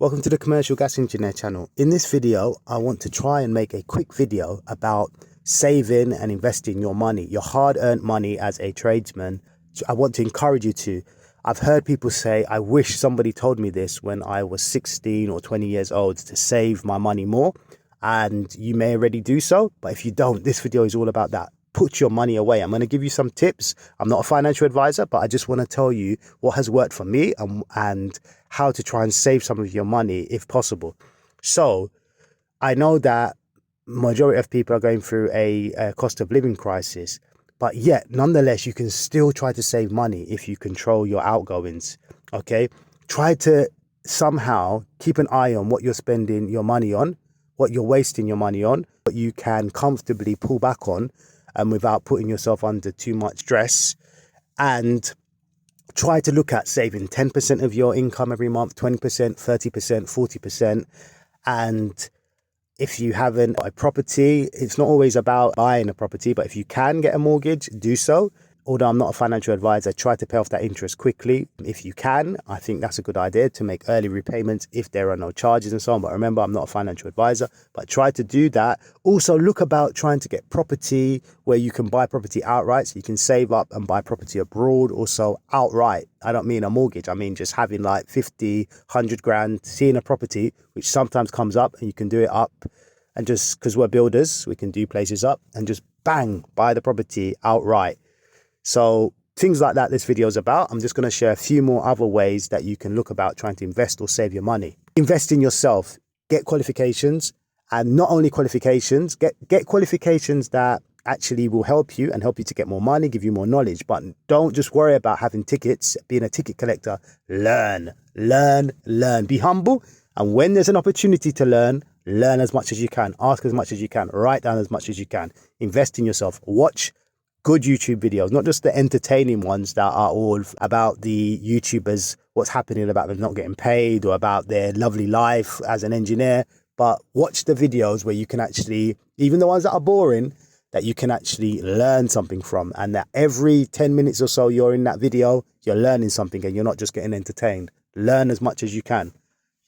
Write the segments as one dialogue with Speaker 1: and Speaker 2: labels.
Speaker 1: Welcome to the Commercial Gas Engineer channel. In this video, I want to try and make a quick video about saving and investing your money, your hard-earned money as a tradesman. So I want to encourage you to. I've heard people say, I wish somebody told me this when I was 16 or 20 years old to save my money more. And you may already do so, but if you don't, this video is all about that. Put your money away. I'm going to give you some tips. I'm not a financial advisor, but I just want to tell you what has worked for me and how to try and save some of your money if possible. So I know that majority of people are going through a cost of living crisis, but yet nonetheless, you can still try to save money if you control your outgoings. Okay. Try to somehow keep an eye on what you're spending your money on, what you're wasting your money on, what you can comfortably pull back on without putting yourself under too much stress, and try to look at saving 10% of your income every month, 20%, 30%, 40%. And if you haven't a property, it's not always about buying a property, but if you can get a mortgage, do so. Although I'm not a financial advisor, try to pay off that interest quickly. If you can, I think that's a good idea to make early repayments if there are no charges and so on. But remember, I'm not a financial advisor, but try to do that. Also look about trying to get property where you can buy property outright. So you can save up and buy property abroad also outright. I don't mean a mortgage. I mean just having like 50, 100 grand, seeing a property, which sometimes comes up and you can do it up. And just because we're builders, we can do places up and just bang, buy the property outright. So things like that this video is about. I'm just going to share a few more other ways that you can look about trying to invest or save your money. Invest in yourself, get qualifications, and not only qualifications, get qualifications that actually will help you and help you to get more money, give you more knowledge. But don't just worry about having tickets, being a ticket collector. Learn. Be humble. And when there's an opportunity to learn as much as you can, ask as much as you can, write down as much as you can, invest in yourself, watch good YouTube videos, not just the entertaining ones that are all about the YouTubers, what's happening about them not getting paid or about their lovely life as an engineer, but watch the videos where you can actually, even the ones that are boring, that you can actually learn something from, and that every 10 minutes or so you're in that video, you're learning something and you're not just getting entertained. Learn as much as you can.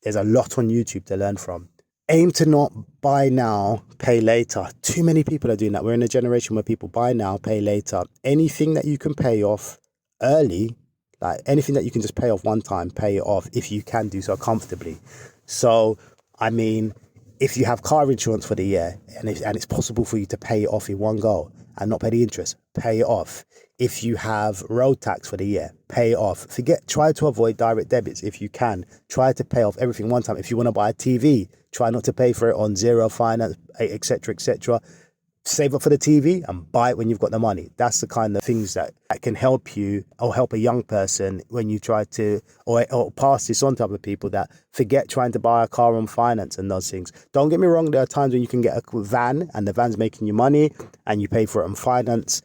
Speaker 1: There's a lot on YouTube to learn from. Aim to not buy now, pay later. Too many people are doing that. We're in a generation where people buy now, pay later. Anything that you can pay off early, like anything that you can just pay off one time, pay it off if you can do so comfortably. So, I mean, if you have car insurance for the year and it's possible for you to pay it off in one go and not pay the interest, pay it off. If you have road tax for the year, pay it off. Try to avoid direct debits if you can. Try to pay off everything one time. If you want to buy a TV, try not to pay for it on zero finance, etc., etc. Save up for the TV and buy it when you've got the money. That's the kind of things that can help you or help a young person when you try to or pass this on to other people that forget trying to buy a car on finance and those things. Don't get me wrong, there are times when you can get a van and the van's making you money and you pay for it on finance.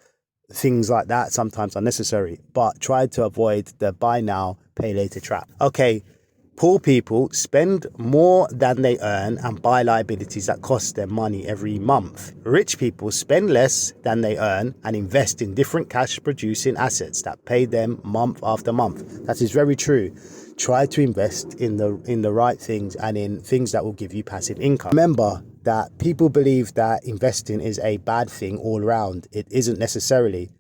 Speaker 1: Things like that sometimes are necessary, but try to avoid the buy now, pay later trap. Okay. Poor people spend more than they earn and buy liabilities that cost them money every month. Rich people spend less than they earn and invest in different cash-producing assets that pay them month after month. That is very true. Try to invest in the right things and in things that will give you passive income. Remember that people believe that investing is a bad thing all around. It isn't necessarily.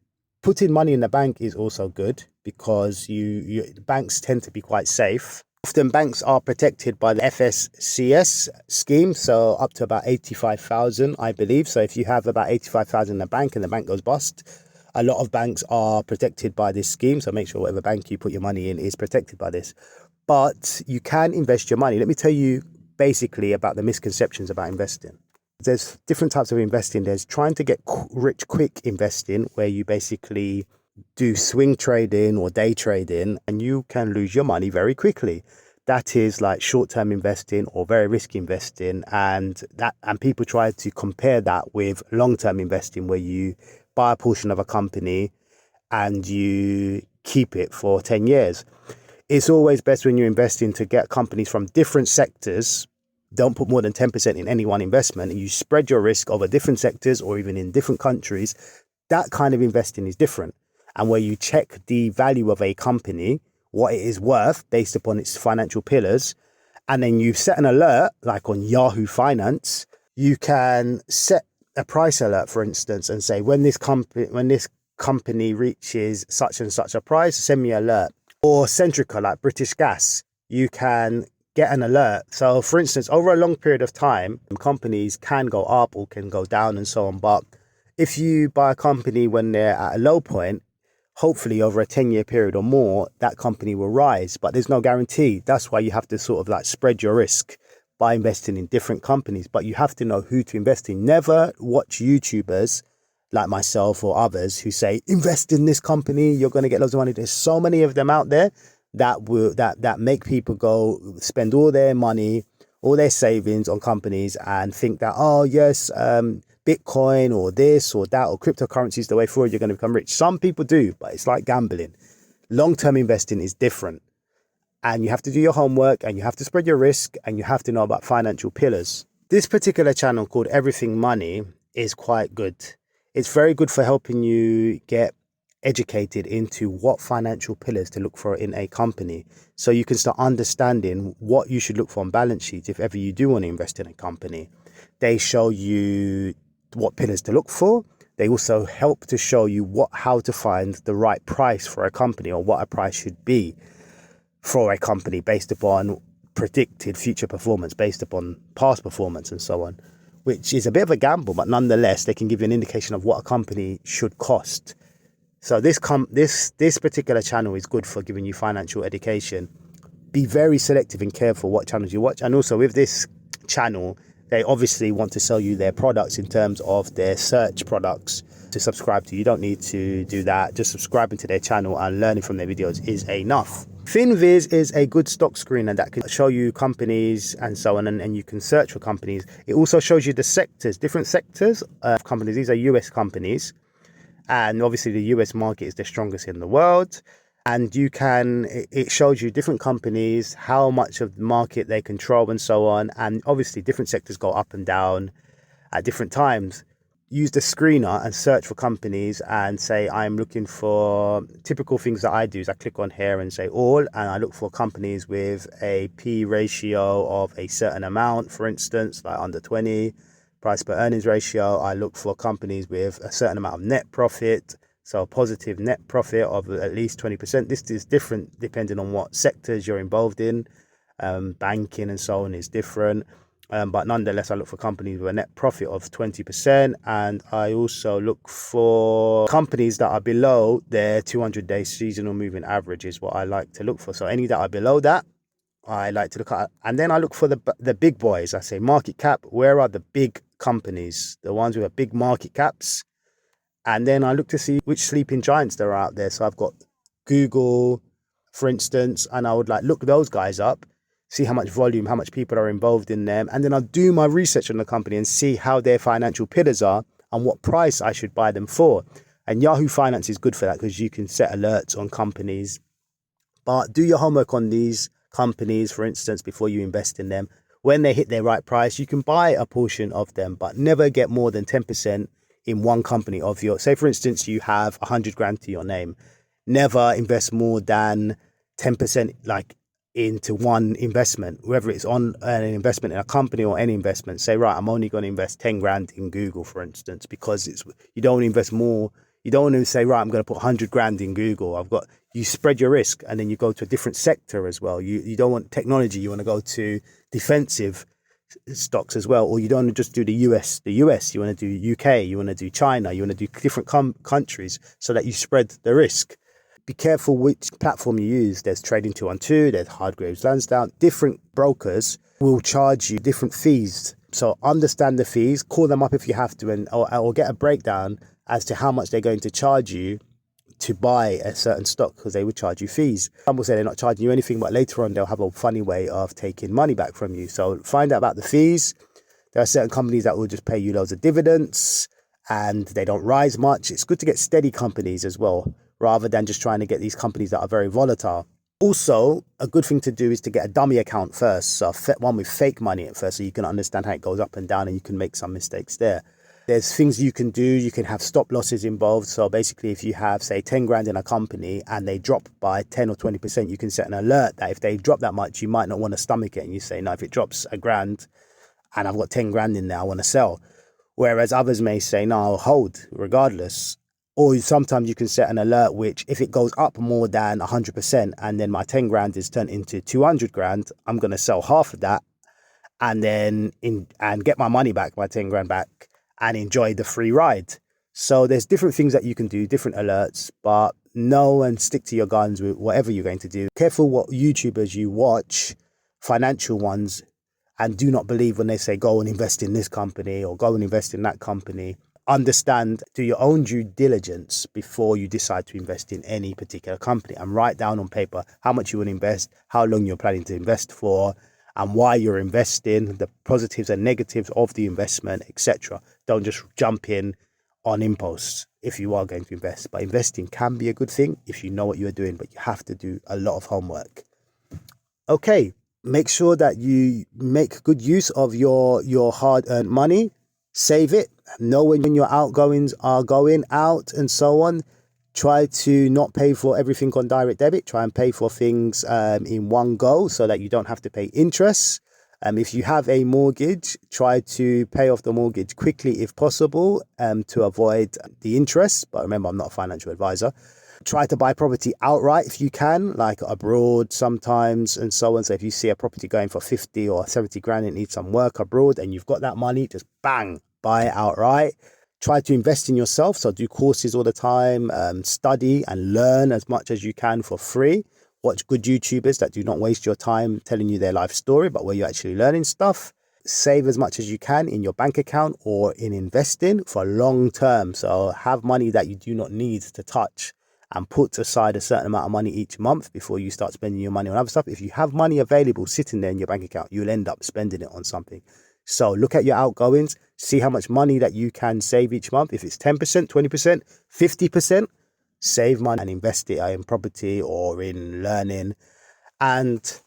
Speaker 1: Putting money in the bank is also good because banks tend to be quite safe. Often banks are protected by the FSCS scheme, so up to about 85,000, I believe. So if you have about 85,000 in the bank and the bank goes bust, a lot of banks are protected by this scheme. So make sure whatever bank you put your money in is protected by this. But you can invest your money. Let me tell you basically about the misconceptions about investing. There's different types of investing. There's trying to get rich quick investing, where you basically do swing trading or day trading and you can lose your money very quickly. That is like short-term investing or very risky investing, and people try to compare that with long-term investing, where you buy a portion of a company and you keep it for 10 years. It's always best when you're investing to get companies from different sectors. Don't put more than 10% in any one investment, and you spread your risk over different sectors or even in different countries. That kind of investing is different. And where you check the value of a company, what it is worth based upon its financial pillars, and then you set an alert, like on Yahoo Finance, you can set a price alert, for instance, and say, when this company reaches such and such a price, send me an alert. Or Centrica, like British Gas, you can get an alert. So for instance, over a long period of time, companies can go up or can go down and so on. But if you buy a company when they're at a low point, hopefully over a 10-year period or more, that company will rise. But there's no guarantee. That's why you have to sort of like spread your risk by investing in different companies. But you have to know who to invest in. Never watch YouTubers like myself or others who say, invest in this company, you're going to get loads of money. There's so many of them out there that make people go spend all their money, all their savings on companies and think that, oh yes, Bitcoin or this or that or cryptocurrency is the way forward, you're going to become rich. Some people do, but it's like gambling. Long-term investing is different. And you have to do your homework and you have to spread your risk and you have to know about financial pillars. This particular channel called Everything Money is quite good. It's very good for helping you get educated into what financial pillars to look for in a company. So you can start understanding what you should look for on balance sheets if ever you do want to invest in a company. They show you what pillars to look for. They also help to show you how to find the right price for a company, or what a price should be for a company based upon predicted future performance, based upon past performance and so on, which is a bit of a gamble, but nonetheless, they can give you an indication of what a company should cost. So this particular channel is good for giving you financial education. Be very selective and careful what channels you watch. And also with this channel, they obviously want to sell you their products in terms of their search products to subscribe to. You don't need to do that. Just subscribing to their channel and learning from their videos is enough. FinViz is a good stock screener that can show you companies and so on, and you can search for companies. It also shows you the sectors, different sectors of companies. These are US companies, and obviously the US market is the strongest in the world. And it shows you different companies, how much of the market they control and so on. And obviously different sectors go up and down at different times. Use the screener and search for companies and say, I'm looking for typical things that I do is I click on here and say all, and I look for companies with a P ratio of a certain amount, for instance, like under 20, price per earnings ratio. I look for companies with a certain amount of net profit, so a positive net profit of at least 20%. This is different depending on what sectors you're involved in. Banking and so on is different. But nonetheless, I look for companies with a net profit of 20. And I also look for companies that are below their 200-day seasonal moving average is what I like to look for. So any that are below that, I like to look at. And then I look for the big boys. I say market cap. Where are the big companies? The ones with big market caps. And then I look to see which sleeping giants there are out there. So I've got Google, for instance, and I would look those guys up, see how much volume, how much people are involved in them. And then I'll do my research on the company and see how their financial pillars are and what price I should buy them for. And Yahoo Finance is good for that because you can set alerts on companies. But do your homework on these companies, for instance, before you invest in them. When they hit their right price, you can buy a portion of them, but never get more than 10% in one company of your, say for instance, you have 100 grand to your name. Never invest more than 10% into one investment, whether it's on an investment in a company or any investment. Say, right, I'm only going to invest 10 grand in Google, for instance, because you don't want to invest more. You don't want to say, right, I'm going to put 100 grand in Google. You spread your risk and then you go to a different sector as well. You don't want technology. You want to go to defensive stocks as well, or you don't want to just do the US, you want to do UK, you want to do China, you want to do different countries so that you spread the risk. Be careful which platform you use. There's Trading 212, there's Hargreaves Lansdown. Different brokers will charge you different fees. So understand the fees, call them up if you have to, or get a breakdown as to how much they're going to charge you to buy a certain stock, because they would charge you fees. Some will say they're not charging you anything, but later on they'll have a funny way of taking money back from you. So find out about the fees. There are certain companies that will just pay you loads of dividends and they don't rise much. It's good to get steady companies as well, rather than just trying to get these companies that are very volatile. Also, a good thing to do is to get a dummy account first. So one with fake money at first, so you can understand how it goes up and down and you can make some mistakes there. There's things you can do. You can have stop losses involved. So basically, if you have, say, 10 grand in a company and they drop by 10 or 20%, you can set an alert that if they drop that much, you might not want to stomach it. And you say, no, if it drops a grand and I've got 10 grand in there, I want to sell. Whereas others may say, no, I'll hold regardless. Or sometimes you can set an alert, which if it goes up more than 100% and then my 10 grand is turned into 200 grand, I'm going to sell half of that and then get my money back, my 10 grand back, and enjoy the free ride. So there's different things that you can do, different alerts, but know and stick to your guns with whatever you're going to do. Careful what YouTubers you watch, financial ones, and do not believe when they say go and invest in this company or go and invest in that company. Understand, do your own due diligence before you decide to invest in any particular company, and write down on paper how much you will invest, how long you're planning to invest for, and why you're investing, the positives and negatives of the investment, etc. Don't just jump in on impulse if you are going to invest. But investing can be a good thing if you know what you're doing, but you have to do a lot of homework. Okay, make sure that you make good use of your hard-earned money. Save it. Know when your outgoings are going out and so on. Try to not pay for everything on direct debit. Try and pay for things in one go so that you don't have to pay interest. If you have a mortgage, try to pay off the mortgage quickly if possible to avoid the interest. But remember, I'm not a financial advisor. Try to buy property outright if you can, like abroad sometimes and so on. So if you see a property going for 50 or 70 grand, it needs some work abroad and you've got that money, just bang, buy it outright. Try to invest in yourself. So do courses all the time, study and learn as much as you can for free. Watch good YouTubers that do not waste your time telling you their life story, but where you're actually learning stuff. Save as much as you can in your bank account or in investing for long term. So have money that you do not need to touch and put aside a certain amount of money each month before you start spending your money on other stuff. If you have money available sitting there in your bank account, you'll end up spending it on something. So look at your outgoings, see how much money that you can save each month. If it's 10%, 20%, 50%, save money and invest it in property or in learning. And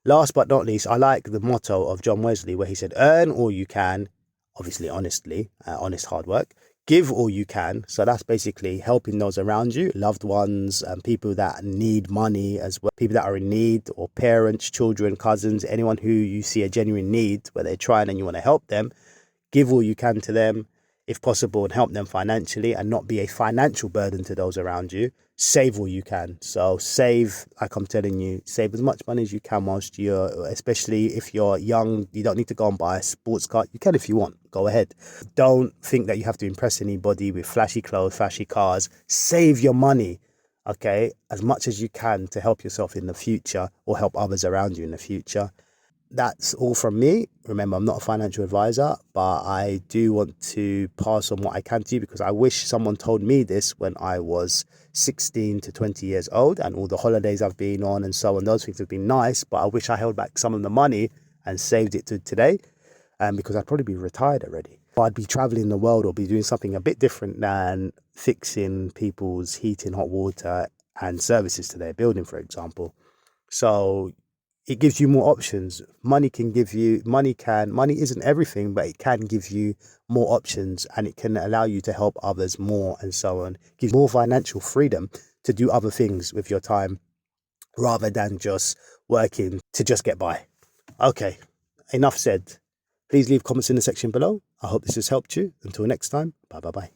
Speaker 1: last but not least, I like the motto of John Wesley where he said, earn all you can, obviously honestly, honest hard work, give all you can. So that's basically helping those around you, loved ones, and people that need money as well, people that are in need, or parents, children, cousins, anyone who you see a genuine need where they're trying and you want to help them. Give all you can to them if possible and help them financially and not be a financial burden to those around you. Save all you can. So save, like I'm telling you, save as much money as you can whilst especially if you're young, you don't need to go and buy a sports car. You can if you want, go ahead. Don't think that you have to impress anybody with flashy clothes, flashy cars. Save your money, okay, as much as you can to help yourself in the future or help others around you in the future. That's all from me. Remember, I'm not a financial advisor, but I do want to pass on what I can to you because I wish someone told me this when I was 16 to 20 years old and all the holidays I've been on and so on. Those things have been nice, but I wish I held back some of the money and saved it to today because I'd probably be retired already. I'd be traveling the world or be doing something a bit different than fixing people's heating, hot water and services to their building, for example. So it gives you more options. Money isn't everything, but it can give you more options and it can allow you to help others more and so on. It gives more financial freedom to do other things with your time rather than just working to just get by. Okay, enough said. Please leave comments in the section below. I hope this has helped you. Until next time, bye.